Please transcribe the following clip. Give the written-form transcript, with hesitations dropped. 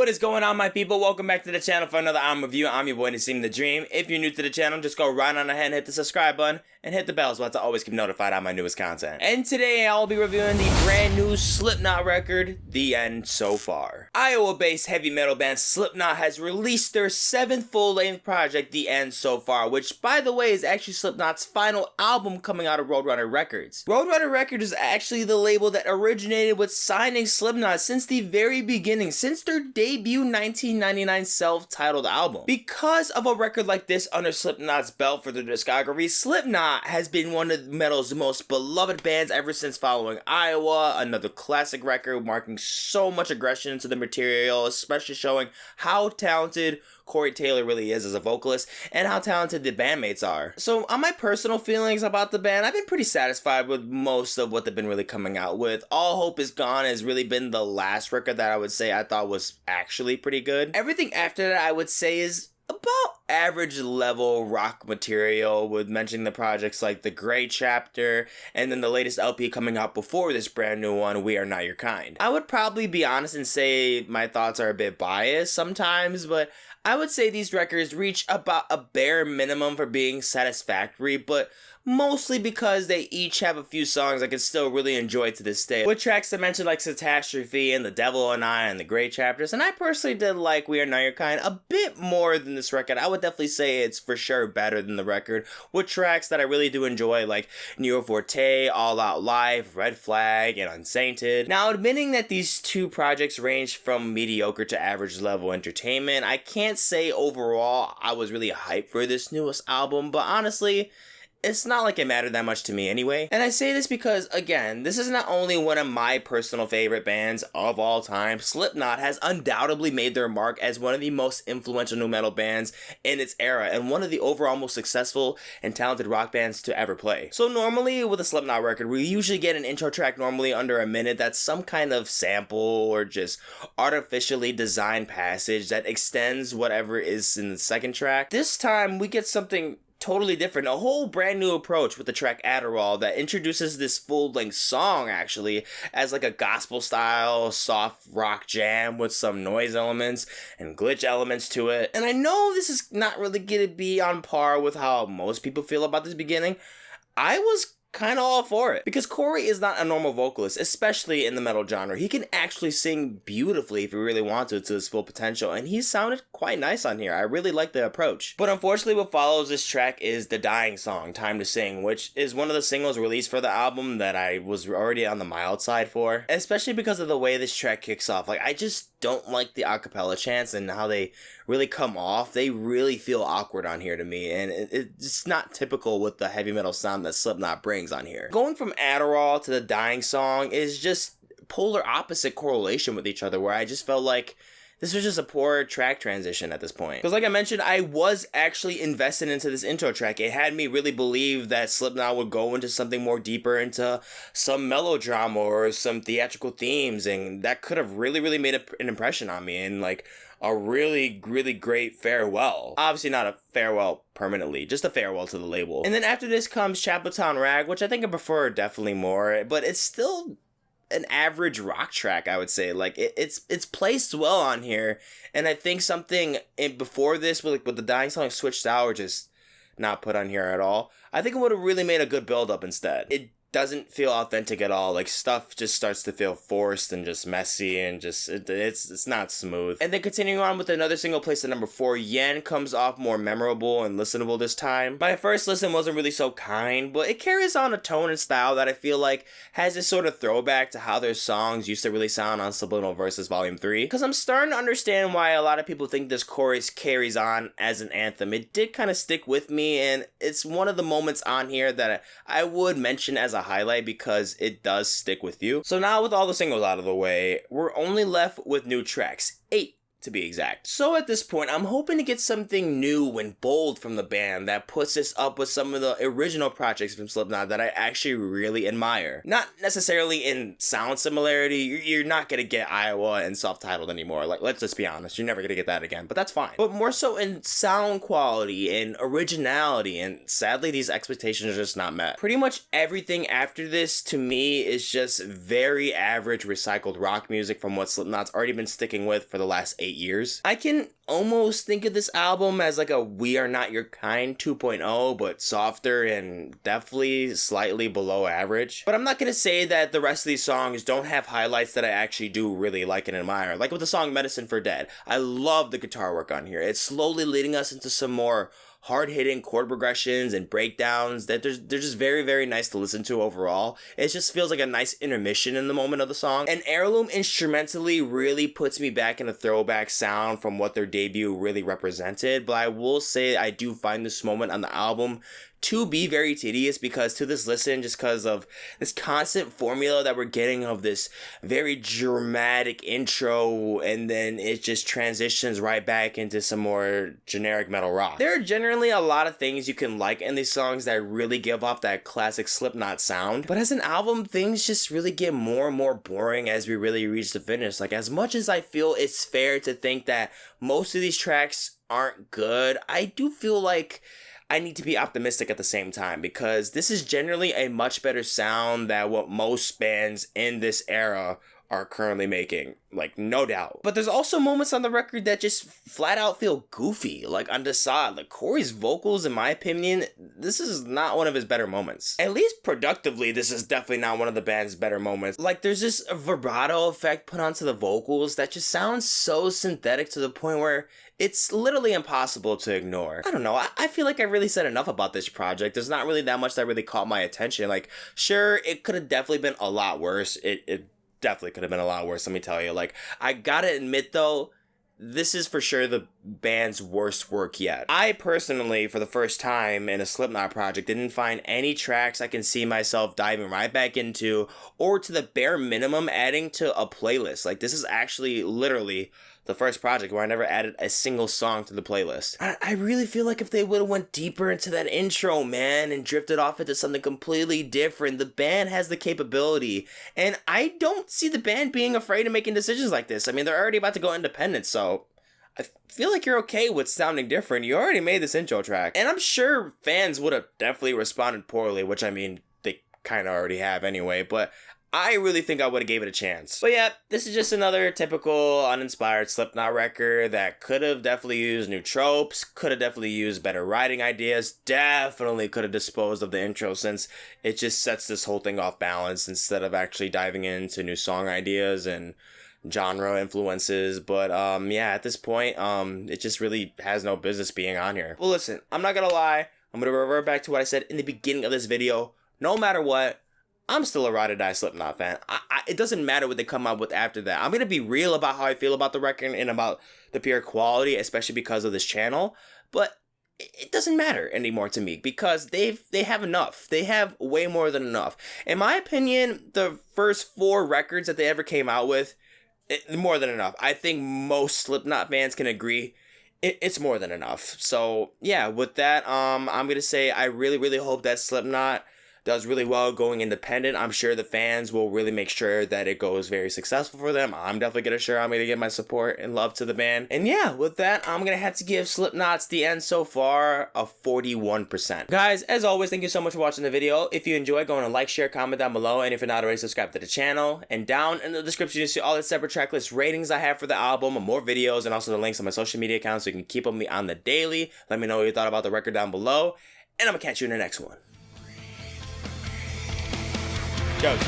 What is going on, my people? Welcome back to the channel for another album review. I'm your boy Nasim the Dream. If you're new to the channel, just go right on ahead and hit the subscribe button and hit the bell so to always keep notified on my newest content. And today I'll be reviewing the brand new Slipknot record, The End So Far. Iowa-based heavy metal band Slipknot has released their 7th full-length project, The End So Far, which, by the way, is actually Slipknot's final album coming out of Roadrunner Records. Roadrunner Records is actually the label that originated with signing Slipknot since the very beginning, since their debut 1999 self-titled album. Because of a record like this under Slipknot's belt for their discography, Slipknot has been one of metal's most beloved bands ever since following Iowa, another classic record marking so much aggression into the material, especially showing how talented Corey Taylor really is as a vocalist and how talented the bandmates are. So on my personal feelings about the band, I've been pretty satisfied with most of what they've been really coming out with. All Hope Is Gone has really been the last record that I would say I thought was actually pretty good. Everything after that I would say is about average level rock material, with mentioning the projects like The Gray Chapter and then the latest LP coming out before this brand new one, We Are Not Your Kind. I would probably be honest and say my thoughts are a bit biased sometimes, but I would say these records reach about a bare minimum for being satisfactory, but mostly because they each have a few songs I can still really enjoy to this day. With tracks to mention like Catastrophe and The Devil and I and The Great Chapters, and I personally did like We Are Not Your Kind a bit more than this record. I would definitely say it's for sure better than the record, with tracks that I really do enjoy like Neo Forte, All Out Life, Red Flag, and Unsainted. Now, admitting that these two projects range from mediocre to average level entertainment, I can't say overall I was really hyped for this newest album, but honestly, it's not like it mattered that much to me anyway. And I say this because, again, this is not only one of my personal favorite bands of all time. Slipknot has undoubtedly made their mark as one of the most influential nu metal bands in its era, and one of the overall most successful and talented rock bands to ever play. So normally with a Slipknot record, we usually get an intro track normally under a minute that's some kind of sample or just artificially designed passage that extends whatever is in the second track. This time we get something totally different, a whole brand new approach with the track Adderall that introduces this full-length song actually as like a gospel style soft rock jam with some noise elements and glitch elements to it. And I know this is not really gonna be on par with how most people feel about this beginning. I was kind of all for it, because Corey is not a normal vocalist, especially in the metal genre. He can actually sing beautifully if he really wants to his full potential, and he sounded quite nice on here. I really like the approach. But unfortunately what follows this track is the dying song, Time to Sing, which is one of the singles released for the album that I was already on the mild side for, especially because of the way this track kicks off. Like, I just don't like the acapella chants and how they really come off. They really feel awkward on here to me, and it's not typical with the heavy metal sound that Slipknot brings on here. Going from Adderall to the dying song is just polar opposite correlation with each other, where I just felt like this was just a poor track transition at this point. Because like I mentioned, I was actually invested into this intro track. It had me really believe that Slipknot would go into something more deeper, into some melodrama or some theatrical themes, and that could have really made an impression on me, and like a really great farewell. Obviously not a farewell permanently, just a farewell to the label. And then after this comes Chapeltown Rag, which I think I prefer definitely more, but it's still an average rock track, I would say. Like, it's placed well on here, and I think something before this with the dying song switched out or just not put on here at all, I think it would have really made a good build up instead. It doesn't feel authentic at all. Like, stuff just starts to feel forced and just messy, and just it's not smooth. And then continuing on with another single placed at number 4, Yen comes off more memorable and listenable this time. My first listen wasn't really so kind, but it carries on a tone and style that I feel like has this sort of throwback to how their songs used to really sound on Subliminal Verses Volume 3. Because I'm starting to understand why a lot of people think this chorus carries on as an anthem. It did kind of stick with me, and it's one of the moments on here that I would mention as a highlight because it does stick with you. So now with all the singles out of the way, we're only left with new tracks, 8 to be exact. So at this point, I'm hoping to get something new and bold from the band that puts this up with some of the original projects from Slipknot that I actually really admire. Not necessarily in sound similarity. You're not gonna get Iowa and self-titled anymore. Like, let's just be honest, you're never gonna get that again, but that's fine. But more so in sound quality and originality, and sadly these expectations are just not met. Pretty much everything after this to me is just very average recycled rock music from what Slipknot's already been sticking with for the last 8 ears. I can almost think of this album as like a We Are Not Your Kind 2.0, but softer and definitely slightly below average. But I'm not gonna say that the rest of these songs don't have highlights that I actually do really like and admire. Like with the song Medicine for Dead, I love the guitar work on here. It's slowly leading us into some more hard-hitting chord progressions and breakdowns that they're just very, very nice to listen to overall. It just feels like a nice intermission in the moment of the song. And Heirloom instrumentally really puts me back in a throwback sound from what their debut really represented. But I will say I do find this moment on the album to be very tedious, because to this listen, just because of this constant formula that we're getting of this very dramatic intro, and then it just transitions right back into some more generic metal rock. There are generally a lot of things you can like in these songs that really give off that classic Slipknot sound, but as an album, things just really get more and more boring as we really reach the finish. Like, as much as I feel it's fair to think that most of these tracks aren't good, I do feel like I need to be optimistic at the same time, because this is generally a much better sound than what most bands in this era are currently making, like, no doubt. But there's also moments on the record that just flat out feel goofy, like on Sade. Like, Corey's vocals, in my opinion, this is not one of his better moments. At least productively, this is definitely not one of the band's better moments. Like, there's just a vibrato effect put onto the vocals that just sounds so synthetic to the point where it's literally impossible to ignore. I don't know, I feel like I really said enough about this project. There's not really that much that really caught my attention. Like, sure, it could have definitely been a lot worse. It definitely could have been a lot worse, let me tell you. Like, I gotta admit though, this is for sure the band's worst work yet. I personally, for the first time in a Slipknot project, didn't find any tracks I can see myself diving right back into, or to the bare minimum adding to a playlist. Like, this is actually literally the first project where I never added a single song to the playlist. I really feel like if they would have went deeper into that intro, man, and drifted off into something completely different, the band has the capability. And I don't see the band being afraid of making decisions like this. I mean, they're already about to go independent, so I feel like you're okay with sounding different. You already made this intro track. And I'm sure fans would have definitely responded poorly, which, I mean, they kind of already have anyway, but I really think I would have gave it a chance. But yeah, this is just another typical uninspired Slipknot record that could have definitely used new tropes, could have definitely used better writing ideas, definitely could have disposed of the intro, since it just sets this whole thing off balance instead of actually diving into new song ideas and genre influences. But yeah, at this point, it just really has no business being on here. Well, listen, I'm not gonna lie, I'm gonna revert back to what I said in the beginning of this video. No matter what, I'm still a ride or die Slipknot fan. It doesn't matter what they come out with after that. I'm gonna be real about how I feel about the record and about the pure quality, especially because of this channel. But it doesn't matter anymore to me, because they have enough. They have way more than enough. In my opinion, the first 4 records that they ever came out with, more than enough. I think most Slipknot fans can agree it's more than enough. So yeah, with that, I'm gonna say I really, really hope that Slipknot does really well going independent. I'm sure the fans will really make sure that it goes very successful for them. I'm definitely gonna sure I'm gonna give my support and love to the band. And yeah, with that, I'm gonna have to give Slipknot's The End so far a 41%. Guys, as always, thank you so much for watching the video. If you enjoyed, go on and like, share, comment down below, and if you're not already subscribed to the channel. And down in the description, you see all the separate tracklist ratings I have for the album, and more videos, and also the links on my social media accounts so you can keep up with me on the daily. Let me know what you thought about the record down below, and I'm gonna catch you in the next one. Goes.